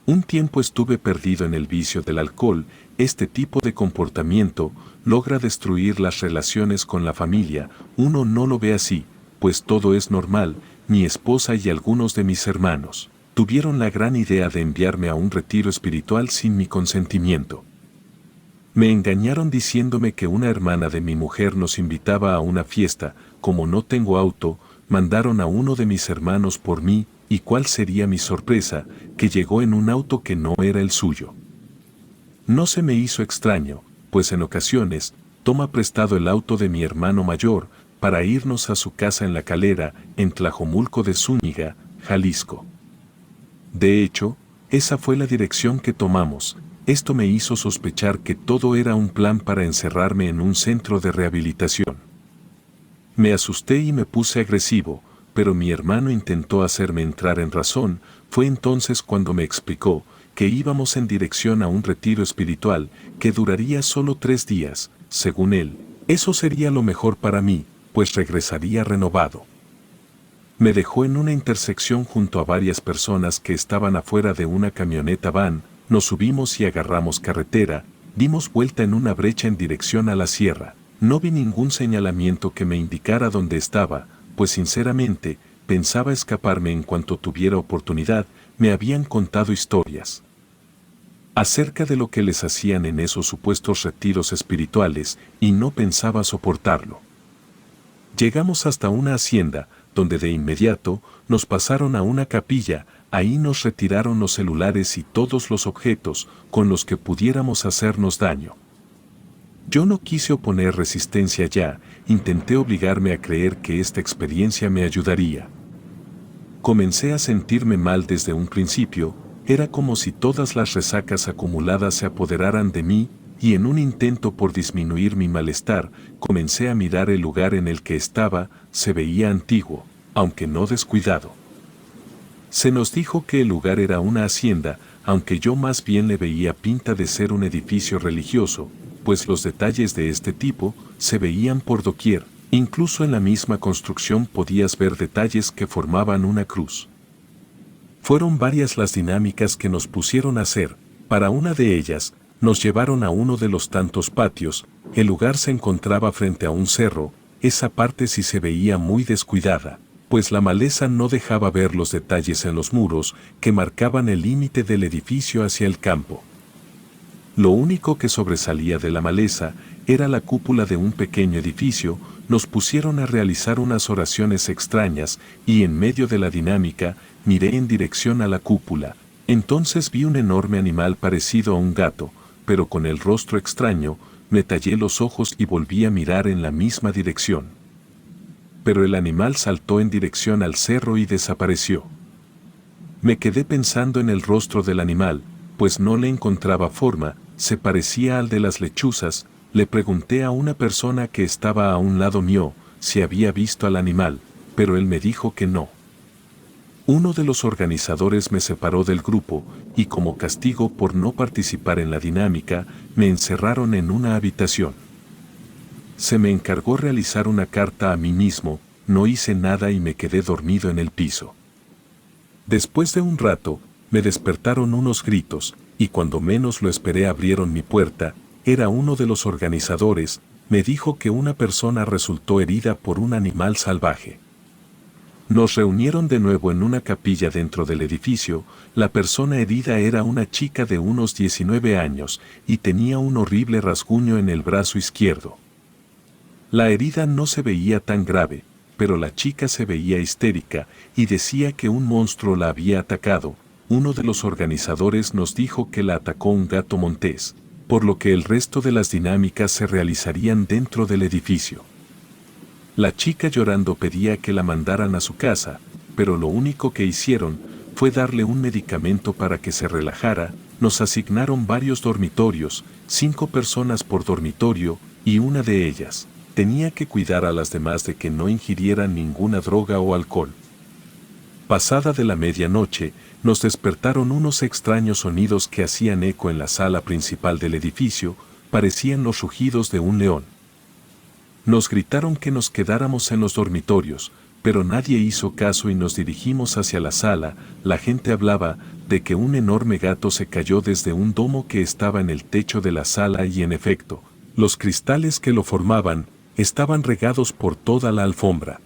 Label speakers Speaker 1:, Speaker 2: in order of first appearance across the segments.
Speaker 1: Un tiempo estuve perdido en el vicio del alcohol. Este tipo de comportamiento logra destruir las relaciones con la familia. Uno no lo ve así, pues todo es normal. Mi esposa y algunos de mis hermanos tuvieron la gran idea de enviarme a un retiro espiritual sin mi consentimiento. Me engañaron diciéndome que una hermana de mi mujer nos invitaba a una fiesta. Como no tengo auto, mandaron a uno de mis hermanos por mí, y cuál sería mi sorpresa, que llegó en un auto que no era el suyo. No se me hizo extraño, pues en ocasiones, toma prestado el auto de mi hermano mayor, para irnos a su casa en La Calera, en Tlajomulco de Zúñiga, Jalisco. De hecho, esa fue la dirección que tomamos. Esto me hizo sospechar que todo era un plan para encerrarme en un centro de rehabilitación. Me asusté y me puse agresivo, pero mi hermano intentó hacerme entrar en razón. Fue entonces cuando me explicó que íbamos en dirección a un retiro espiritual que duraría solo 3 días. Según él, eso sería lo mejor para mí, pues regresaría renovado. Me dejó en una intersección junto a varias personas que estaban afuera de una camioneta van. Nos subimos y agarramos carretera, dimos vuelta en una brecha en dirección a la sierra. No vi ningún señalamiento que me indicara dónde estaba, pues sinceramente, pensaba escaparme en cuanto tuviera oportunidad. Me habían contado historias acerca de lo que les hacían en esos supuestos retiros espirituales, y no pensaba soportarlo. Llegamos hasta una hacienda, donde de inmediato nos pasaron a una capilla. Ahí nos retiraron los celulares y todos los objetos con los que pudiéramos hacernos daño. Yo no quise oponer resistencia ya, intenté obligarme a creer que esta experiencia me ayudaría. Comencé a sentirme mal desde un principio. Era como si todas las resacas acumuladas se apoderaran de mí, y en un intento por disminuir mi malestar, comencé a mirar el lugar en el que estaba. Se veía antiguo, aunque no descuidado. Se nos dijo que el lugar era una hacienda, aunque yo más bien le veía pinta de ser un edificio religioso, pues los detalles de este tipo se veían por doquier. Incluso en la misma construcción podías ver detalles que formaban una cruz. Fueron varias las dinámicas que nos pusieron a hacer. Para una de ellas, nos llevaron a uno de los tantos patios. El lugar se encontraba frente a un cerro. Esa parte sí se veía muy descuidada, pues la maleza no dejaba ver los detalles en los muros que marcaban el límite del edificio hacia el campo. Lo único que sobresalía de la maleza era la cúpula de un pequeño edificio. Nos pusieron a realizar unas oraciones extrañas, y en medio de la dinámica, miré en dirección a la cúpula. Entonces vi un enorme animal parecido a un gato, pero con el rostro extraño. Me tallé los ojos y volví a mirar en la misma dirección. Pero el animal saltó en dirección al cerro y desapareció. Me quedé pensando en el rostro del animal, pues no le encontraba forma. Se parecía al de las lechuzas. Le pregunté a una persona que estaba a un lado mío si había visto al animal, pero él me dijo que no. Uno de los organizadores me separó del grupo, y como castigo por no participar en la dinámica, me encerraron en una habitación. Se me encargó realizar una carta a mí mismo. No hice nada y me quedé dormido en el piso. Después de un rato, me despertaron unos gritos, y cuando menos lo esperé abrieron mi puerta. Era uno de los organizadores. Me dijo que una persona resultó herida por un animal salvaje. Nos reunieron de nuevo en una capilla dentro del edificio. La persona herida era una chica de unos 19 años, y tenía un horrible rasguño en el brazo izquierdo. La herida no se veía tan grave, pero la chica se veía histérica, y decía que un monstruo la había atacado. Uno de los organizadores nos dijo que la atacó un gato montés, por lo que el resto de las dinámicas se realizarían dentro del edificio. La chica llorando pedía que la mandaran a su casa, pero lo único que hicieron fue darle un medicamento para que se relajara. Nos asignaron varios dormitorios, 5 personas por dormitorio, y una de ellas tenía que cuidar a las demás de que no ingirieran ninguna droga o alcohol. Pasada de la medianoche, nos despertaron unos extraños sonidos que hacían eco en la sala principal del edificio. Parecían los rugidos de un león. Nos gritaron que nos quedáramos en los dormitorios, pero nadie hizo caso y nos dirigimos hacia la sala. La gente hablaba de que un enorme gato se cayó desde un domo que estaba en el techo de la sala y en efecto, los cristales que lo formaban estaban regados por toda la alfombra.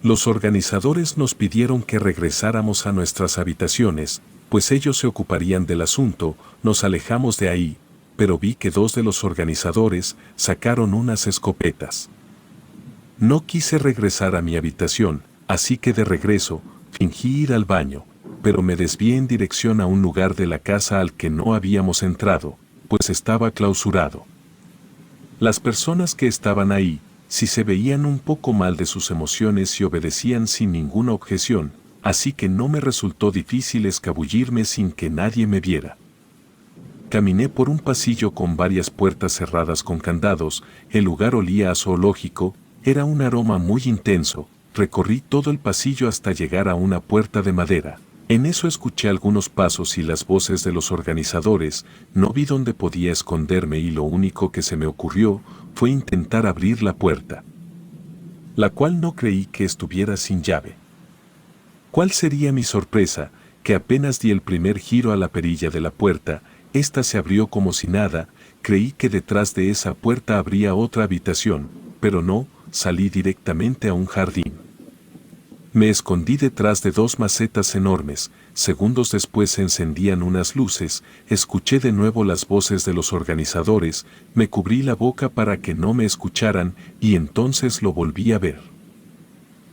Speaker 1: Los organizadores nos pidieron que regresáramos a nuestras habitaciones, pues ellos se ocuparían del asunto. Nos alejamos de ahí, pero vi que dos de los organizadores sacaron unas escopetas. No quise regresar a mi habitación, así que de regreso, fingí ir al baño, pero me desvié en dirección a un lugar de la casa al que no habíamos entrado, pues estaba clausurado. Las personas que estaban ahí, si se veían un poco mal de sus emociones y obedecían sin ninguna objeción, así que no me resultó difícil escabullirme sin que nadie me viera. Caminé por un pasillo con varias puertas cerradas con candados. El lugar olía a zoológico, era un aroma muy intenso. Recorrí todo el pasillo hasta llegar a una puerta de madera. En eso escuché algunos pasos y las voces de los organizadores. No vi dónde podía esconderme y lo único que se me ocurrió fue intentar abrir la puerta, la cual no creí que estuviera sin llave. ¿Cuál sería mi sorpresa? Que apenas di el primer giro a la perilla de la puerta, esta se abrió como si nada. Creí que detrás de esa puerta habría otra habitación, pero no, salí directamente a un jardín. Me escondí detrás de dos macetas enormes. Segundos después se encendían unas luces. Escuché de nuevo las voces de los organizadores. Me cubrí la boca para que no me escucharan y entonces lo volví a ver.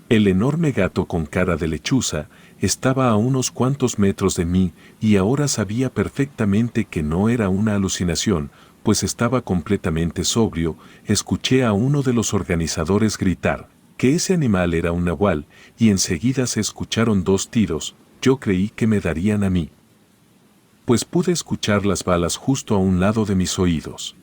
Speaker 1: El enorme gato con cara de lechuza estaba a unos cuantos metros de mí y ahora sabía perfectamente que no era una alucinación, pues estaba completamente sobrio. Escuché a uno de los organizadores gritar que ese animal era un nahual, y enseguida se escucharon dos tiros. Yo creí que me darían a mí, pues pude escuchar las balas justo a un lado de mis oídos.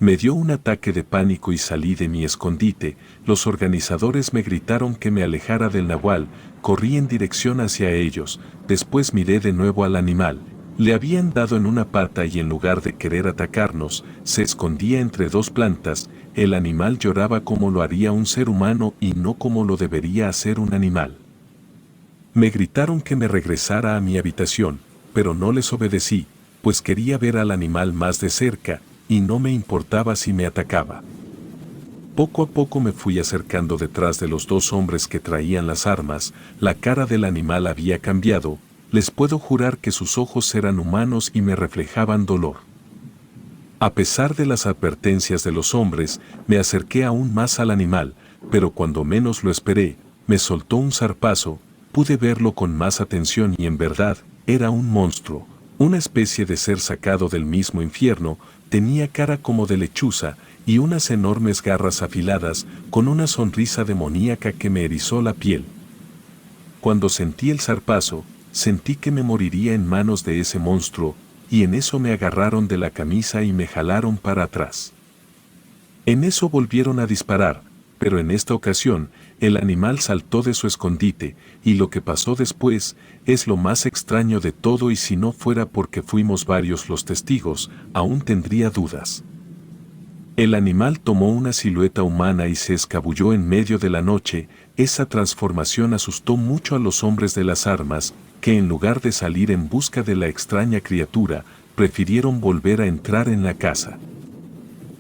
Speaker 1: Me dio un ataque de pánico y salí de mi escondite. Los organizadores me gritaron que me alejara del nahual. Corrí en dirección hacia ellos. Después miré de nuevo al animal. Le habían dado en una pata y en lugar de querer atacarnos, se escondía entre dos plantas. El animal lloraba como lo haría un ser humano y no como lo debería hacer un animal. Me gritaron que me regresara a mi habitación, pero no les obedecí, pues quería ver al animal más de cerca, y no me importaba si me atacaba. Poco a poco me fui acercando detrás de los dos hombres que traían las armas. La cara del animal había cambiado. Les puedo jurar que sus ojos eran humanos y me reflejaban dolor. A pesar de las advertencias de los hombres, me acerqué aún más al animal, pero cuando menos lo esperé, me soltó un zarpazo. Pude verlo con más atención y en verdad, era un monstruo, una especie de ser sacado del mismo infierno. Tenía cara como de lechuza y unas enormes garras afiladas, con una sonrisa demoníaca que me erizó la piel. Cuando sentí el zarpazo, sentí que me moriría en manos de ese monstruo, y en eso me agarraron de la camisa y me jalaron para atrás. En eso volvieron a disparar, pero en esta ocasión, el animal saltó de su escondite, y lo que pasó después es lo más extraño de todo, y si no fuera porque fuimos varios los testigos, aún tendría dudas. El animal tomó una silueta humana y se escabulló en medio de la noche. Esa transformación asustó mucho a los hombres de las armas, que en lugar de salir en busca de la extraña criatura, prefirieron volver a entrar en la casa.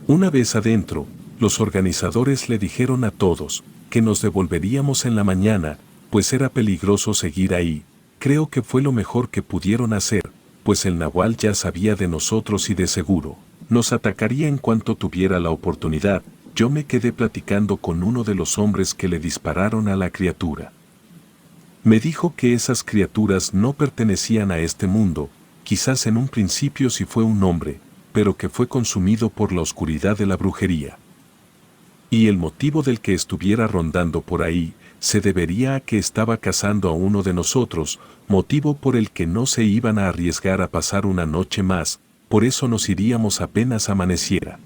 Speaker 1: Una vez adentro, los organizadores le dijeron a todos que nos devolveríamos en la mañana, pues era peligroso seguir ahí. Creo que fue lo mejor que pudieron hacer, pues el nahual ya sabía de nosotros y de seguro nos atacaría en cuanto tuviera la oportunidad. Yo me quedé platicando con uno de los hombres que le dispararon a la criatura. Me dijo que esas criaturas no pertenecían a este mundo, quizás en un principio sí fue un hombre, pero que fue consumido por la oscuridad de la brujería. Y el motivo del que estuviera rondando por ahí se debería a que estaba cazando a uno de nosotros, motivo por el que no se iban a arriesgar a pasar una noche más. Por eso nos iríamos apenas amaneciera.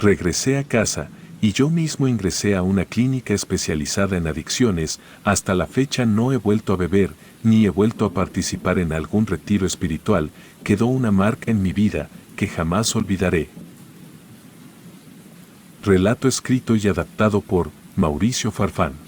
Speaker 1: Regresé a casa y yo mismo ingresé a una clínica especializada en adicciones. Hasta la fecha no he vuelto a beber, ni he vuelto a participar en algún retiro espiritual. Quedó una marca en mi vida que jamás olvidaré. Relato escrito y adaptado por Mauricio Farfán.